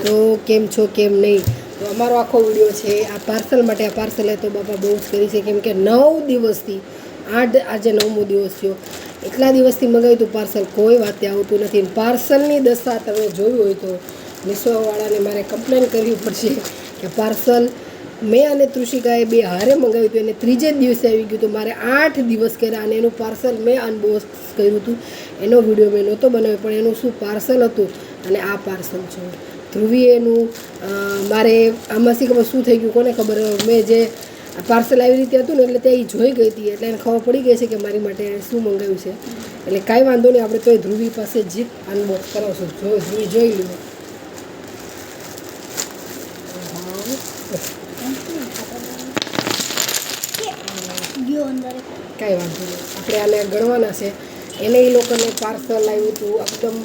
તો કેમ છો કેમ નહીં. તો અમારો આખો વિડીયો છે આ પાર્સલ માટે. આ પાર્સલે તો બાપા બહુ જ કરી છે, કેમ કે 9 દિવસથી આજે 9મો દિવસ થયો. એટલા દિવસથી મંગાવ્યું હતું પાર્સલ, કોઈ વાતે આવતું નથી. પાર્સલની દશા તમે જોયું હોય તો મીશોવાળાને મારે કમ્પ્લેન કરવી પડશે કે પાર્સલ મેં અને તૃષિકાએ બે હારે મંગાવ્યું હતું, એને ત્રીજે જ દિવસે આવી ગયું હતું. મારે 8 દિવસ કર્યા અને એનું પાર્સલ મેં અનબોક્સ કર્યું હતું. એનો વિડીયો મેં નહોતો બનાવ્યો, પણ એનું શું પાર્સલ હતું અને આ પાર્સલ છે. ધ્રુવી એનું મારે આમાં શી ખબર શું થઈ ગયું, કોને ખબર. મેં જે પાર્સલ આવી રીતે હતું ને એટલે ત્યાં એ જોઈ ગઈ હતી, એટલે એને ખબર પડી ગઈ છે કે મારી માટે શું મંગાવ્યું છે. એટલે કાંઈ વાંધો નહીં, આપણે તોય ધ્રુવી પાસે જ અનબોક્સ કરાવશું. ધ્રુવી જોઈ લો. કાંઈ વાંધો નહીં, આપણે આને ગણવાના છે. એને એ લોકોને પાર્સલ આવ્યું હતું એકદમ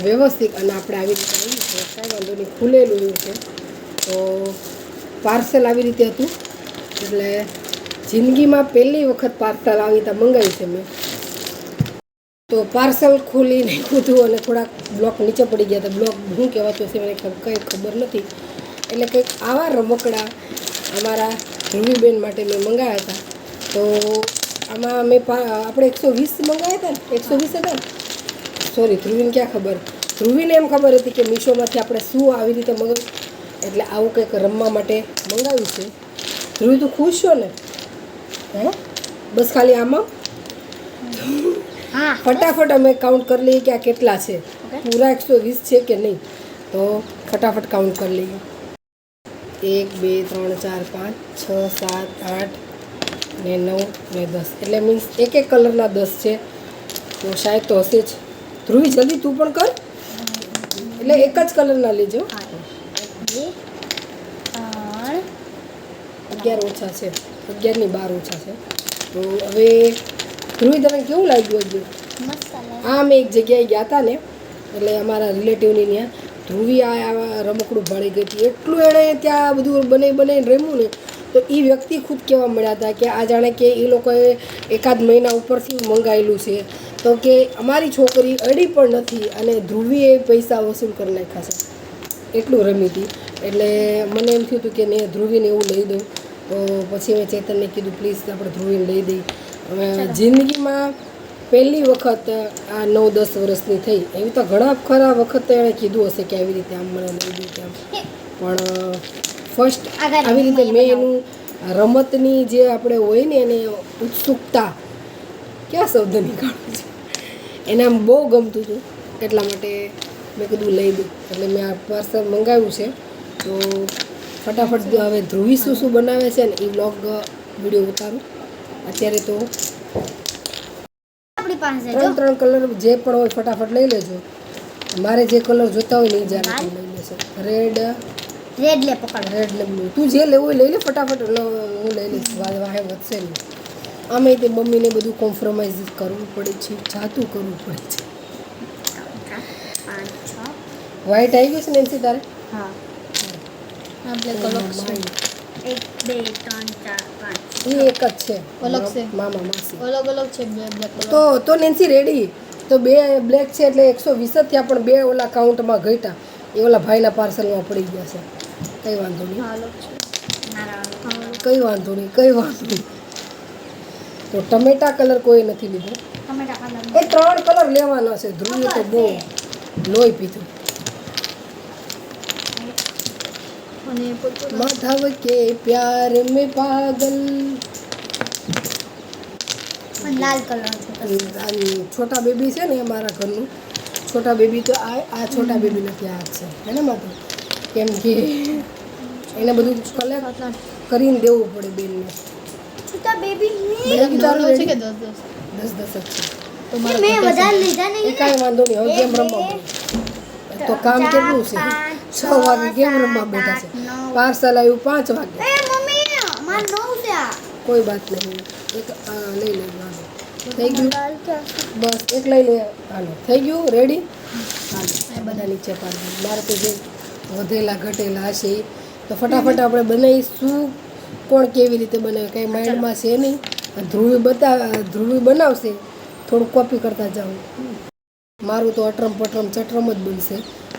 વ્યવસ્થિત, અને આપણે આવી રીતે આવ્યું છે. કાંઈ વાંધો નહીં, ખુલેલું એવું છે. તો પાર્સલ આવી રીતે હતું, એટલે જિંદગીમાં પહેલી વખત પાર્સલ આવી રીતે મંગાવ્યું છે મેં. તો પાર્સલ ખોલી નાખ્યું હતું અને થોડાક બ્લોક નીચે પડી ગયા હતા. બ્લોક શું કહેવાતું હશે મને કંઈ ખબર નથી. એટલે કંઈક આવા રમકડા અમારા ધ્રુવીબેન માટે મેં મંગાવ્યા હતા. તો આમાં મેં આપણે 120 મંગાવ્યા હતા ને, 120 હતા ને. સોરી, ધ્રુવીને ક્યાં ખબર. ધ્રુવીને એમ ખબર હતી કે મીશોમાંથી આપણે શું આવી રીતે મંગાવ્યું, એટલે આવું કંઈક રમવા માટે મંગાવ્યું છે. ધ્રુવી તું ખુશ છો ને? હે બસ ખાલી આમાં ફટાફટ અમે કાઉન્ટ કરી લઈએ કે આ કેટલા છે. પૂરા 120 છે કે નહીં, તો ફટાફટ કાઉન્ટ કરી લઈએ. 1 2 3 4 5 6 7 8 ને 9 ને 10, એટલે મીન્સ એક કલરના 10 છે. તો શાયદ તો હશે જ. ધ્રુવી જલ્દી તું પણ કર, એટલે એક જ કલરના લેજો. 11 ઓછા છે, 11 ની 12 ઓછા છે. તો હવે ધ્રુવી તને કેવું લાગ્યું હજુ? આ અમે એક જગ્યાએ ગયા હતા ને, એટલે અમારા રિલેટિવની ત્યાં ધ્રુવી આ રમકડું ભાળી ગઈ હતી. એટલું એણે ત્યાં બધું બનાવીને રમ્યું ને, તો એ વ્યક્તિ ખુદ કહેવા મળ્યા હતા કે આ જાણે કે એ લોકોએ એકાદ મહિના ઉપરથી મંગાવેલું છે. તો કે અમારી છોકરી અડી પણ નથી અને ધ્રુવીએ પૈસા વસૂલ કરી નાખ્યા છે, એટલું રમી હતી. એટલે મને એમ થયું હતું કે મેં ધ્રુવીને એવું લઈ દઉં. તો પછી મેં ચેતનને કીધું પ્લીઝ આપણે ધ્રુવીને લઈ દઈ. હવે જિંદગીમાં પહેલી વખત આ 9-10 વર્ષની થઈ. એવી તો ઘણા ખરા વખત એણે કીધું હશે કે આવી રીતે આમ મને લઈ દઉં તેમ, પણ ફર્સ્ટ આવી રીતે મેં એનું રમતની જે આપણે હોય ને એને ઉત્સુકતા, ક્યાં શબ્દ નીકળવું છે, એને આમ બહુ ગમતું હતું. એટલા માટે મેં કીધું લઈ દઉં. એટલે મેં આ પાર્સલ મંગાવ્યું છે. તો ફટાફટ હવે ધ્રુવી શું બનાવે છે ને એ વ્લોગ વિડીયો ઉતારું. અત્યારે તો 3 કલર જે પણ હોય ફટાફટ લઈ લેજો. મારે જે કલર જોતા હોય ને એ જ્યારે લઈ લેશે. રેડ લે પકડ, રેડ લે બ્લુ, તું જે લેવું હોય લઈ લે ફટાફટ. હું લઈ લઈશ, વાહે વધશે નહીં. આમે તે મમ્મીને બધું કોમ્પ્રોમાઇઝ કરવું પડે છે, જાતું કરવું પડે છે. વ્હાઈટ આવી ગયું છે ને એનસી તારે? હા, એક જ છે, અલગ છે. મામા માસી અલગ છે, બે બ્લેક. તો નેન્સી રેડી. તો બે બ્લેક છે એટલે 120 જ થયા, પણ બે ઓલા કાઉન્ટમાં ઘટ્યા. એ ઓલા ભાઈના પાર્સલમાં પડી ગયા છે. કંઈ વાંધો નહીં, કંઈ વાંધો નહીં, કંઈ વાંધો નહીં. તો ટમેટા કલર કોઈ નથી લીધો. એ 3 કલર લેવાના છે. ધ્રુવીએ તો બહુ લોહી પીધું. માધવ કે પ્યાર મેં પાગલ. લાલ કલર છોટા બેબી છે ને અમારા ઘરનું. છોટા બેબી તો આ છોટા બેબી નથી, આ છે હે ને માધવ. કેમ કે એને બધું કલર કરીને દેવું પડે બેનને. છોટા બેબી ચાલુ છે કે 10 જ છે. તો મેં વધારે લીધા નહીં. કાંઈ વાંધો નહીં, હવે ગેમ રમવા. તો કામ કેટલું છે? 6 વાગે ગેમ રમવા બેઠા છે. પાર્સલ આવ્યું 5 વાગે. કોઈ વાત નહીં, એક લઈ લેવાનું. થઈ ગયું, બસ એક લઈ લે. હાલો થઈ ગયું, રેડી. હાલો એ બધા નીચે પાડી. મારે તો જે વધેલા ઘટેલા હશે તો ફટાફટ આપણે બનાવીશું. કોણ કેવી રીતે બનાવે કંઈ માઇન્ડમાં છે નહીં. ધ્રુવી બનાવશે, થોડું કોપી કરતા જાઉં. મારું તો અટરમ પટરમ ચટરમ જ બનશે.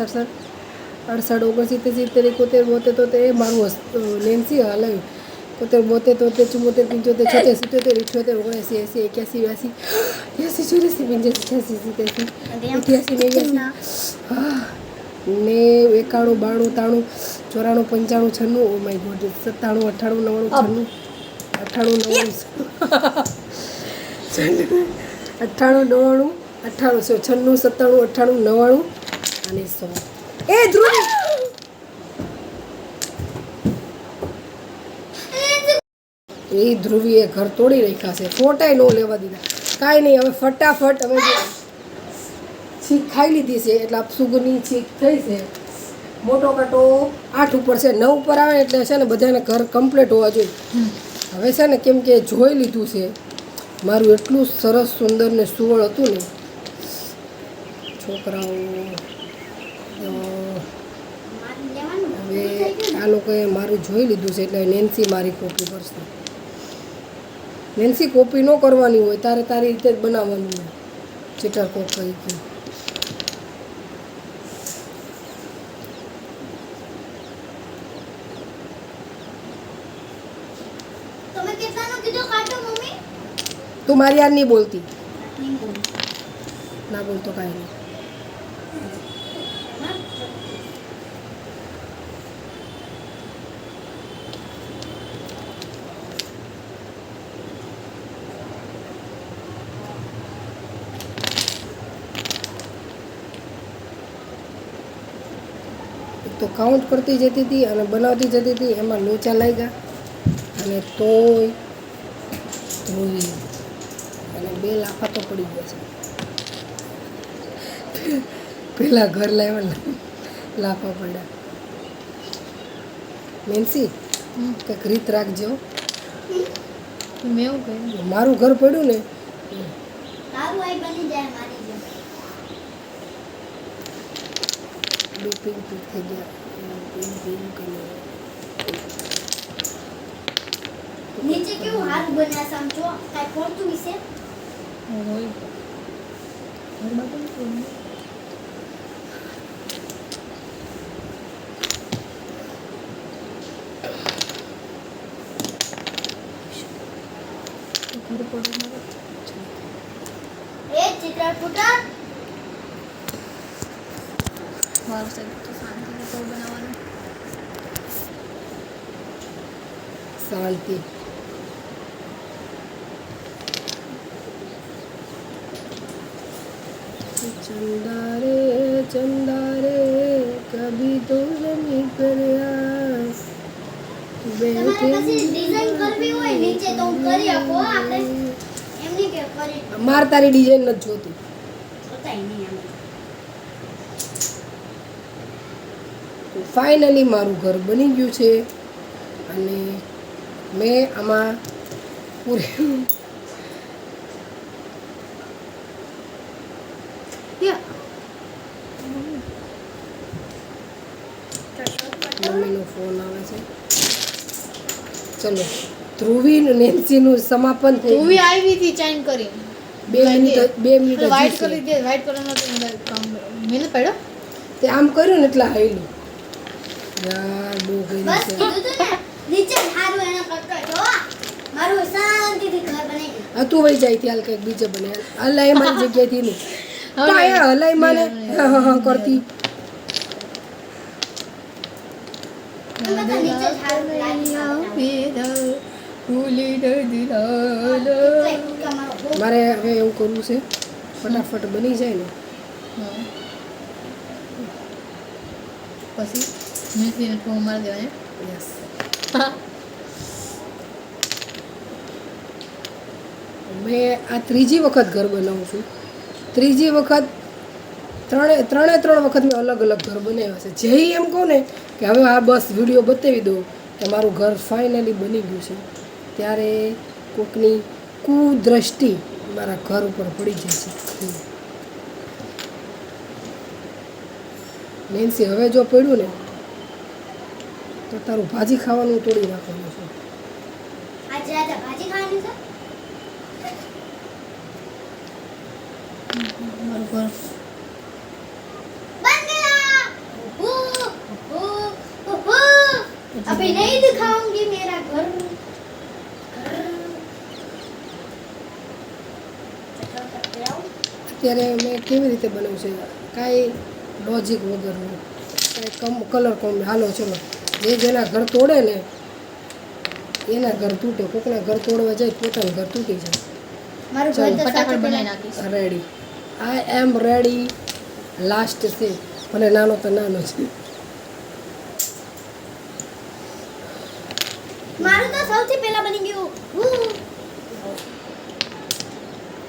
67 68 69 70 71 72 મારું નેન્સી હલાવ્યું 72 73 74 75 76 77 78 80 81 82 83 84 85 86 87 88 89 ને 91 92 93 94 95 96 ઓ માય ગોડ 97 98 99 90 98 99 96 97 98 અને 100 એ ધ્રુવી એ ધ્રુવીએ ઘર તોડી રાખ્યા છે ફોટાય ન લેવા દીધા કાંઈ નહીં હવે ફટાફટ હવે છીક ખાઈ લીધી છે એટલે સુગરની છીક થઈ છે મોટો કાંટો 8 ઉપર છે 9 ઉપર આવે એટલે છે ને બધાને ઘર કમ્પ્લીટ હોવા જોઈએ હવે છે ને કેમ કે જોઈ લીધું છે મારું એટલું સરસ સુંદર ને સુવળ હતું ને છોકરાઓ હવે આ લોકોએ મારું જોઈ લીધું છે એટલે નેન્સી મારી કોપી કરશે નેન્સી કોપી ન કરવાની હોય તારે તારી રીતે જ બનાવવાનું હોય ચીટર કોક કરી તમે કેટલાનો કીધો કાટો મમ્મી તું મારી યાર નહીં બોલતી ના બોલતો કાંઈ નહીં તો કાઉન્ટ કરતી જતી હતી અને બનાવતી જતી હતી એમાં લોચા લાગ્યા અને તોય ધ્રુવી અને 2 લાફા તો પડી ગયા છે પેલા ઘર લાવ્યા લાફા પડ્યા નેન્સી કંઈક રીત રાખજો મેં એવું કહ્યું મારું ઘર પડ્યું ને તારું આઈ બની જાય મારી જેમ પિંક પિંક થઈ ગયા પિંક અને નીચે કેવું હાથ બન્યા સમજો કાઈ પડતું વિશે હોય એ ચિત્ર પુત્ર મારું સબ તો શાંતિ તો બનાવવાનું શાંતિ चंदा रे कभी तो તમારે પછી ડિઝાઇન કરવી હોય નીચે તો હું કરી આપો આપણે એમની કે કરી માર તારી ડિઝાઇન નથી જોતી. જોતાય નહીં અમે ફાઇનલી મારું ઘર બની ગયું છે અને મેં આમાં પૂરે મમ્મીનો ફોન આવે છે. ચલો ધ્રુવી નેન્સીનું સમાપન થઈ તું બી આવી હતી ચાઇન કરી 2 મિનિટ વાઇટ હજી કરી દે વાઇટ કલરનો તો મેને પડ્યો તે આમ કર્યું ને એટલે હાઈલું યાર બહુ કરી બસ છે. કીધું તું ને નીચે સારું એના કરતા જો મારું શાંતિથી ઘર બની ગયું આ તું વહી જાય ત્યાં કંઈક બીજે બને હલાઈ મારી જગ્યાએથી નહીં કાંઈ હલાઈ માને કરતી એમાં તો નીચે સારું લાગી મારે હવે એવું કરવું છે ફટાફટ બની જાય ને પછી મેથીને ફોન મારી દેવાને યસ મેં આ ત્રીજી વખત ઘર બનાવું છું. ત્રીજી વખત ત્રણે વખત મેં અલગ અલગ ઘર બનાવ્યા છે. જે એમ કહું ને કે હવે આ બસ વિડીયો બતાવી દઉં કે મારું ઘર ફાઇનલી બની ગયું છે ત્યારે કોકની કુદ્રષ્ટિ મારા ઘર ઉપર પડી જશે. નેન્સી હવે જો પડ્યું ને તો તારું ભાજી ખાવાનું તોડી નાખવાનું છે. આજે આજે ભાજી ખાવાની છે મારું ઘર बन गया अभी नहीं दिखाऊंगी मेरा घर અત્યારે મેં કેવી રીતે બનાવ્યું છે કાંઈ લોજિક વગરનું કાંઈ કલર કોમ હાલો ચલો જેના ઘર તોડે ને એના ઘર તૂટે કોકના ઘર તોડવા જાય પોતાનું ઘર તૂટી જાય. मारू चल, घर तो ફટાફટ साथ બનાવી નાખીશ ready I am ready last છે ભલે નાનો તો નાનો છે. मारू तो સૌથી પહેલા બની ગયું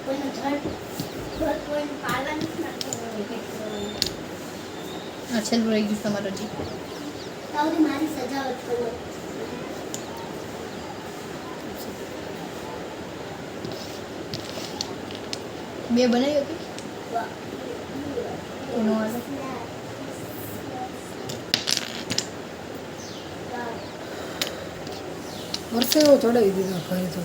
કોઈનો ઘર કોઈને પાલન આ છેલ્લું રહી ગયું તમારું હજી તાવથી મારી સજાવટ કરો બે બનાવી હતી કોનો વાલો વર્ષે એવો ચડાવી દીધો ઘરે તો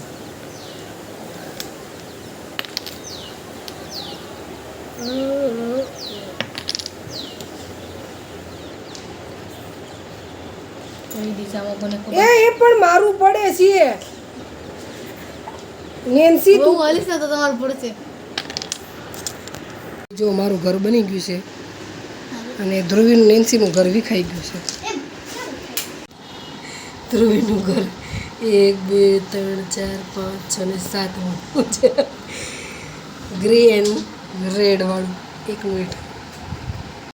એવી દિશામાં મને એ પણ મારું પડે છે નેન્સી તું તું હલીશ ને તો તમારું પડશે જો મારું ઘર બની ગયું છે અને ધ્રુવીનું નેન્સીનું ઘર વિખાઈ ગયું છે. ધ્રુવીનું ઘર 1 2 3 4 5 6 ને 7 છે ગ્રે એન્ડ રેડ વાળું. 1 મિનિટ